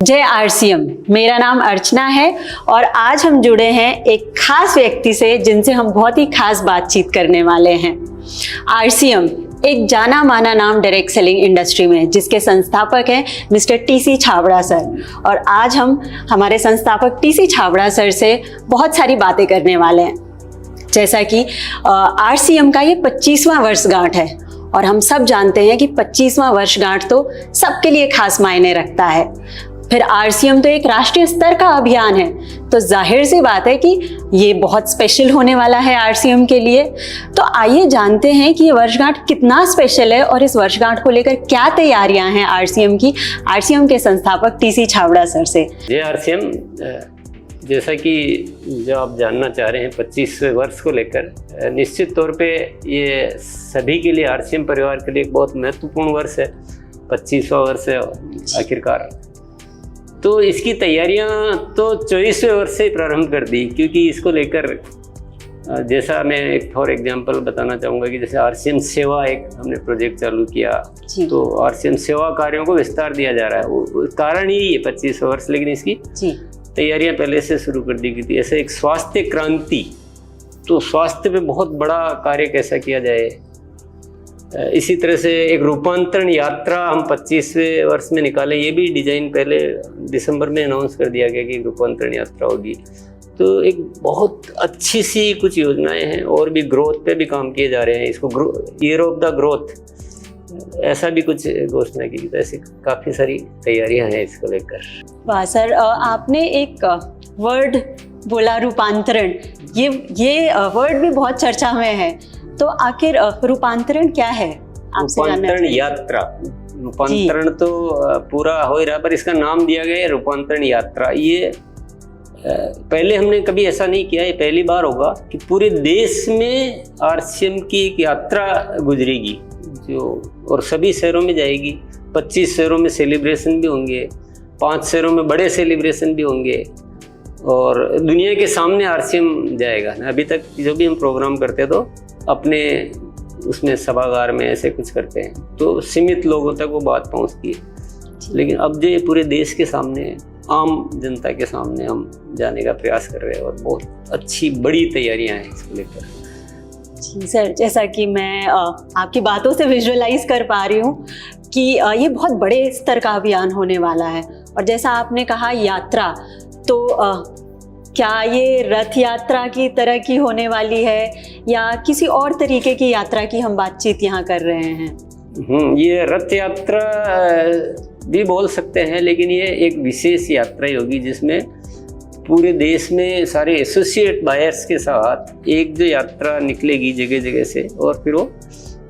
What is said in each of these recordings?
जय आरसीएम। मेरा नाम अर्चना है और आज हम जुड़े हैं एक खास व्यक्ति से जिनसे हम बहुत ही खास बातचीत करने वाले हैं। आरसीएम एक जाना माना नाम डायरेक्ट सेलिंग इंडस्ट्री में, जिसके संस्थापक हैं मिस्टर टीसी छाबड़ा सर। और आज हम हमारे संस्थापक टीसी छाबड़ा सर से बहुत सारी बातें करने वाले हैं। जैसा कि आरसीएम का ये 25वां वर्षगांठ है और हम सब जानते हैं कि 25वां वर्षगांठ तो सबके लिए खास मायने रखता है। फिर आरसीएम तो एक राष्ट्रीय स्तर का अभियान है, तो जाहिर सी बात है कि ये बहुत स्पेशल होने वाला है आरसीएम के लिए। तो आइए जानते हैं कि ये वर्षगांठ कितना स्पेशल है और इस वर्षगांठ को लेकर क्या तैयारियां हैं आरसीएम की, आरसीएम के संस्थापक टीसी छाबड़ा सर से। जय आरसीएम। जैसा कि जो आप जानना चाह रहे हैं 25 वर्ष को लेकर, निश्चित तौर पे ये सभी के लिए, आरसीएम परिवार के लिए एक बहुत महत्वपूर्ण वर्ष है। 25वां वर्ष है आखिरकार। तो इसकी तैयारियां तो 24वें वर्ष से प्रारंभ कर दी, क्योंकि इसको लेकर जैसा मैं एक फॉर एग्जांपल बताना चाहूँगा कि जैसे आरसीएम सेवा एक हमने प्रोजेक्ट चालू किया, तो आरसीएम सेवा कार्यों को विस्तार दिया जा रहा है। वो कारण ही ये 25 वर्ष, लेकिन इसकी तैयारियां पहले से शुरू कर दी गई थी। ऐसे एक स्वास्थ्य क्रांति, तो स्वास्थ्य पे बहुत बड़ा कार्य कैसा किया जाए, इसी तरह से एक रूपांतरण यात्रा हम 25वें वर्ष में निकाले। ये भी डिजाइन पहले दिसंबर में अनाउंस कर दिया गया कि रूपांतरण यात्रा होगी। तो एक बहुत अच्छी सी कुछ योजनाएं हैं और भी ग्रोथ पे भी काम किए जा रहे हैं। इसको ईयर ऑफ द ग्रोथ ऐसा भी कुछ घोषणा की, तो ऐसी काफ़ी सारी तैयारियां हैं इसको लेकर। वाह सर, आपने एक वर्ड बोला रूपांतरण, ये वर्ड भी बहुत चर्चा में है। तो आखिर रूपांतरण क्या है? रूपांतरण यात्रा, रूपांतरण तो पूरा हो ही रहा, पर इसका नाम दिया गया है रूपांतरण यात्रा। ये पहले हमने कभी ऐसा नहीं किया, ये पहली बार होगा कि पूरे देश में आरसीएम की एक यात्रा गुजरेगी और सभी शहरों में जाएगी। 25 शहरों में सेलिब्रेशन भी होंगे, 5 शहरों में बड़े सेलिब्रेशन भी होंगे और दुनिया के सामने आरसीएम जाएगा। अभी तक जो भी हम प्रोग्राम करते हैं तो अपने उसमें सभागार में ऐसे कुछ करते हैं, तो सीमित लोगों तक वो बात पहुंचती है। लेकिन अब जो ये पूरे देश के सामने, आम जनता के सामने हम जाने का प्रयास कर रहे हैं और बहुत अच्छी बड़ी तैयारियां हैं इसको लेकर। जी सर, जैसा कि मैं आपकी बातों से विजुअलाइज कर पा रही हूँ कि ये बहुत बड़े स्तर का अभियान होने वाला है। और जैसा आपने कहा यात्रा, तो क्या ये रथ यात्रा की तरह की होने वाली है या किसी और तरीके की यात्रा की हम बातचीत यहाँ कर रहे हैं? ये रथ यात्रा भी बोल सकते हैं, लेकिन ये एक विशेष यात्रा ही होगी जिसमें पूरे देश में सारे एसोसिएट बायर्स के साथ एक जो यात्रा निकलेगी जगह जगह से, और फिर वो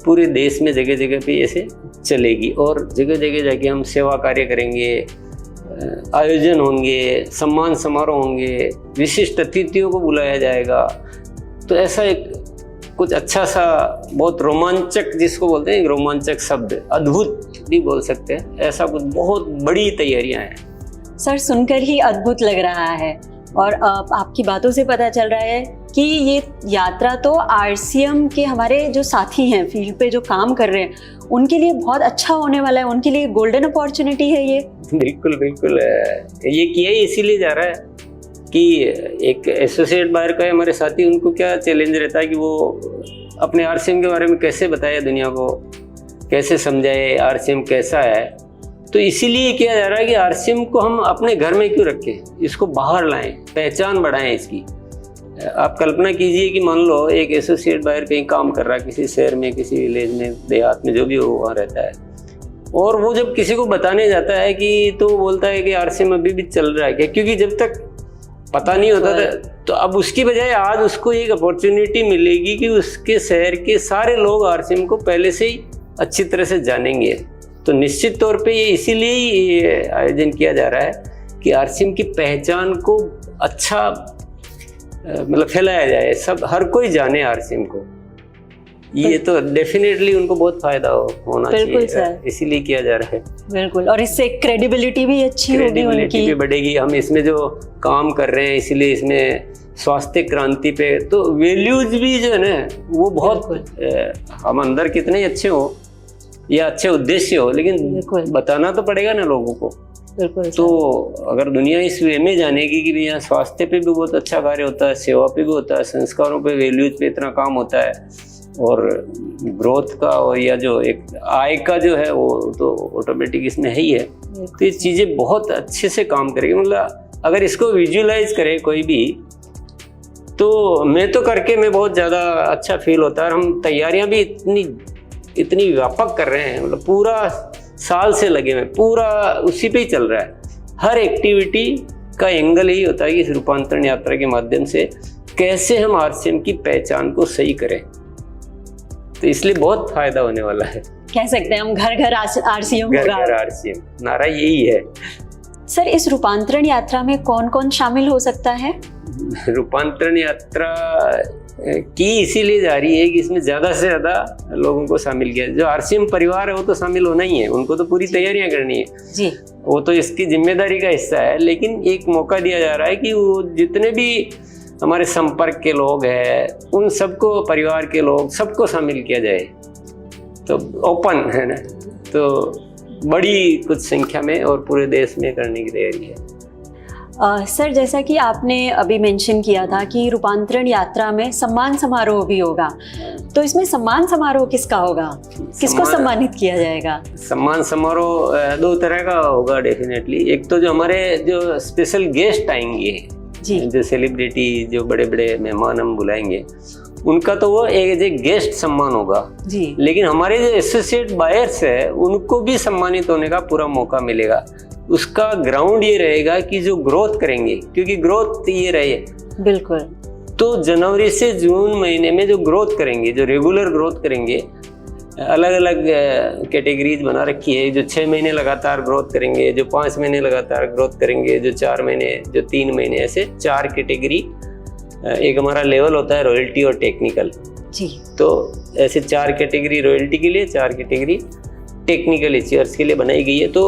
पूरे देश में जगह जगह पे ऐसे चलेगी और जगह जगह जाके हम सेवा कार्य करेंगे, आयोजन होंगे, सम्मान समारोह होंगे, विशिष्ट अतिथियों को बुलाया जाएगा। तो ऐसा एक कुछ अच्छा सा, बहुत रोमांचक, जिसको बोलते हैं रोमांचक शब्द, अद्भुत भी बोल सकते हैं, ऐसा कुछ बहुत बड़ी तैयारियां हैं। सर, सुनकर ही अद्भुत लग रहा है और आपकी बातों से पता चल रहा है कि ये यात्रा तो आरसीएम के हमारे जो साथी हैं फील्ड पे जो काम कर रहे हैं उनके लिए बहुत अच्छा होने वाला है, उनके लिए गोल्डन अपॉर्चुनिटी है ये। बिल्कुल बिल्कुल, ये किया ही इसीलिए जा रहा है कि एक एसोसिएट बायर का हमारे साथी, उनको क्या चैलेंज रहता है कि वो अपने आरसीएम के बारे में कैसे बताए दुनिया को, कैसे समझाए आरसीएम कैसा है। तो इसीलिए किया जा रहा है कि आरसीएम को हम अपने घर में क्यों रखें, इसको बाहर लाएं, पहचान बढ़ाएं इसकी। आप कल्पना कीजिए कि मान लो एक एसोसिएट बायर कहीं काम कर रहा है, किसी शहर में, किसी विलेज में, देहात में, जो भी हो वहाँ रहता है, और वो जब किसी को बताने जाता है कि, तो बोलता है कि आरसीएम अभी भी चल रहा है क्या, क्योंकि जब तक पता नहीं होता था। तो अब उसकी बजाय आज उसको एक अपॉर्चुनिटी मिलेगी कि उसके शहर के सारे लोग आरसीएम को पहले से ही अच्छी तरह से जानेंगे। तो निश्चित तौर पे ये इसीलिए ही आयोजन किया जा रहा है कि आरसीएम की पहचान को अच्छा मतलब फैलाया जाए, सब हर कोई जाने आरसीएम को। ये तो डेफिनेटली उनको बहुत फायदा होना चाहिए, इसीलिए किया जा रहा है। बिल्कुल, और इससे क्रेडिबिलिटी भी अच्छी होगी, क्रेडिबिलिटी भी बढ़ेगी। हम इसमें जो काम कर रहे हैं, इसीलिए इसमें स्वास्थ्य क्रांति पे तो वैल्यूज भी जो है ना वो बहुत, हम अंदर कितने अच्छे हो या अच्छे उद्देश्य हो, लेकिन बताना तो पड़ेगा ना लोगों को बिल्कुल तो अगर दुनिया इस वे में जानेगी कि यहाँ स्वास्थ्य पे भी बहुत अच्छा कार्य होता है, सेवा पे भी होता है, संस्कारों पे, वैल्यूज पे इतना काम होता है, और ग्रोथ का और या जो एक आय का जो है वो तो ऑटोमेटिक इसमें है ही है। तो ये चीज़ें बहुत अच्छे से काम करेगी। मतलब अगर इसको विजुअलाइज करे कोई भी, तो मैं तो करके मैं बहुत ज़्यादा अच्छा फील होता है। और हम तैयारियां भी इतनी व्यापक कर रहे हैं, मतलब पूरा साल से लगे हुए, पूरा उसी पे ही चल रहा है। हर एक्टिविटी का एंगल यही होता है कि इस रूपांतरण यात्रा के माध्यम से कैसे हम आरसीएम की पहचान को सही करें। तो इसलिए बहुत फायदा होने वाला है। कह सकते हैं हम घर घर आरसीएम घर होगा। घर आरसीएम, नारा यही है। सर, इस रूपांतरण यात्रा में कौन कौन शामिल हो सकता है? रूपांतरण यात्रा की इसीलिए जा रही है कि इसमें ज़्यादा से ज़्यादा लोगों को शामिल किया। जो आरसीएम परिवार है वो तो शामिल होना ही है, उनको तो पूरी तैयारियां करनी है जी, वो तो इसकी जिम्मेदारी का हिस्सा है। लेकिन एक मौका दिया जा रहा है कि वो जितने भी हमारे संपर्क के लोग हैं उन सबको, परिवार के लोग सबको शामिल किया जाए। तो ओपन है ना, तो बड़ी कुछ संख्या में और पूरे देश में करने की तैयारी है। सर, जैसा कि आपने अभी मेंशन किया था कि रूपांतरण यात्रा में सम्मान समारोह भी होगा, तो इसमें सम्मान समारोह किसका होगा? किसको सम्मानित किया जाएगा? सम्मान समारोह दो तरह का होगा डेफिनेटली। एक तो जो हमारे जो स्पेशल गेस्ट आएंगे जी, जो सेलिब्रिटी, जो बड़े बड़े मेहमान हम बुलाएंगे, उनका तो वो एज ए गेस्ट सम्मान होगा जी। लेकिन हमारे जो एसोसिएट बायर्स है उनको भी सम्मानित होने का पूरा मौका मिलेगा। उसका ग्राउंड ये रहेगा कि जो ग्रोथ करेंगे, क्योंकि ग्रोथ ये रहे बिल्कुल, तो जनवरी से जून महीने में जो ग्रोथ करेंगे, जो रेगुलर ग्रोथ करेंगे, अलग अलग कैटेगरीज बना रखी है। जो 6 महीने लगातार ग्रोथ करेंगे, जो 5 महीने लगातार ग्रोथ करेंगे, जो 4 महीने, जो 3 महीने, ऐसे 4 कैटेगरी। एक हमारा लेवल होता है रॉयल्टी और टेक्निकल जी। तो ऐसे 4 कैटेगरी रॉयल्टी के लिए, 4 कैटेगरी टेक्निकल एचियर्स के लिए बनाई गई है। तो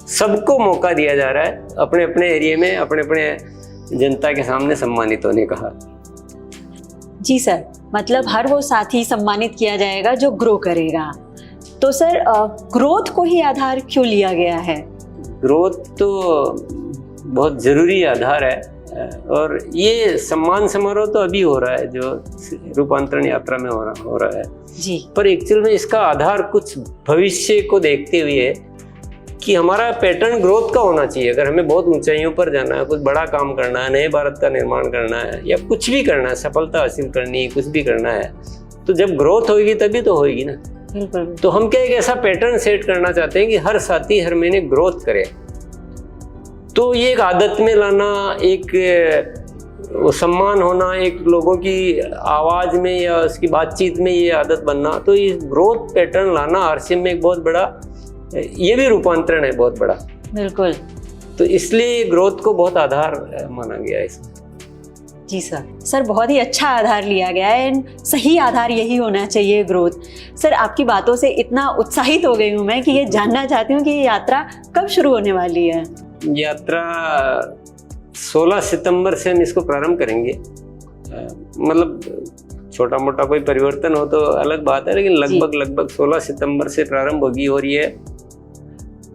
सबको मौका दिया जा रहा है अपने अपने एरिया में, अपने अपने जनता के सामने सम्मानित होने का। जी सर, मतलब हर वो साथी सम्मानित किया जाएगा जो ग्रो करेगा। तो सर, ग्रोथ को ही आधार क्यों लिया गया है? ग्रोथ तो बहुत ज़रूरी आधार है, और ये सम्मान समारोह तो अभी हो रहा है जो रूपांतरण यात्रा में हो रहा है जी। पर एक्चुअल में इसका आधार कुछ भविष्य को देखते हुए है कि हमारा पैटर्न ग्रोथ का होना चाहिए। अगर हमें बहुत ऊंचाइयों पर जाना है, कुछ बड़ा काम करना है, नए भारत का निर्माण करना है, या कुछ भी करना है, सफलता हासिल करनी है, कुछ भी करना है, तो जब ग्रोथ होगी तभी तो होगी ना। बिल्कुल। तो हम क्या एक ऐसा पैटर्न सेट करना चाहते हैं कि हर साथी हर महीने ग्रोथ करे। तो ये एक आदत में लाना, एक वो सम्मान होना, एक लोगों की आवाज में या उसकी बातचीत में ये आदत बनना, तो ये ग्रोथ पैटर्न लाना आरसीएम में एक बहुत बड़ा, ये भी रूपांतरण है बहुत बड़ा। बिल्कुल। तो इसलिए ग्रोथ को बहुत आधार माना गया है इसमें। जी सर। सर, बहुत ही अच्छा आधार लिया गया है, एंड सही आधार यही होना चाहिए, ग्रोथ। सर, आपकी बातों से इतना उत्साहित हो गई हूँ मैं कि ये जानना चाहती हूँ कि ये यात्रा कब शुरू होने वाली है? यात्रा 16 सितंबर से हम इसको प्रारंभ करेंगे। मतलब छोटा मोटा कोई परिवर्तन हो तो अलग बात है, लेकिन लगभग 16 सितंबर से प्रारंभ होगी, और ये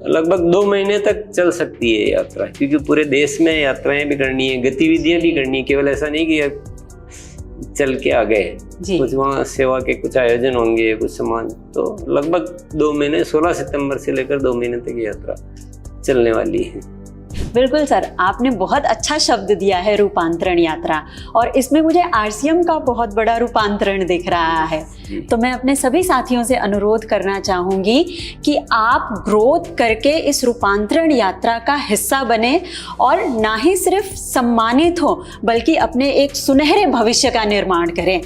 लगभग 2 महीने तक चल सकती है यात्रा, क्योंकि पूरे देश में यात्राएं भी करनी है, गतिविधियां भी करनी है। केवल ऐसा नहीं कि चल के आ गए, कुछ वहाँ सेवा के कुछ आयोजन होंगे, कुछ सामान। तो लगभग 2 महीने, 16 सितंबर से लेकर 2 महीने तक यात्रा चलने वाली है। बिल्कुल सर, आपने बहुत अच्छा शब्द दिया है रूपांतरण यात्रा, और इसमें मुझे आरसीएम का बहुत बड़ा रूपांतरण दिख रहा है। तो मैं अपने सभी साथियों से अनुरोध करना चाहूँगी कि आप ग्रोथ करके इस रूपांतरण यात्रा का हिस्सा बने, और ना ही सिर्फ सम्मानित हो बल्कि अपने एक सुनहरे भविष्य का निर्माण करें।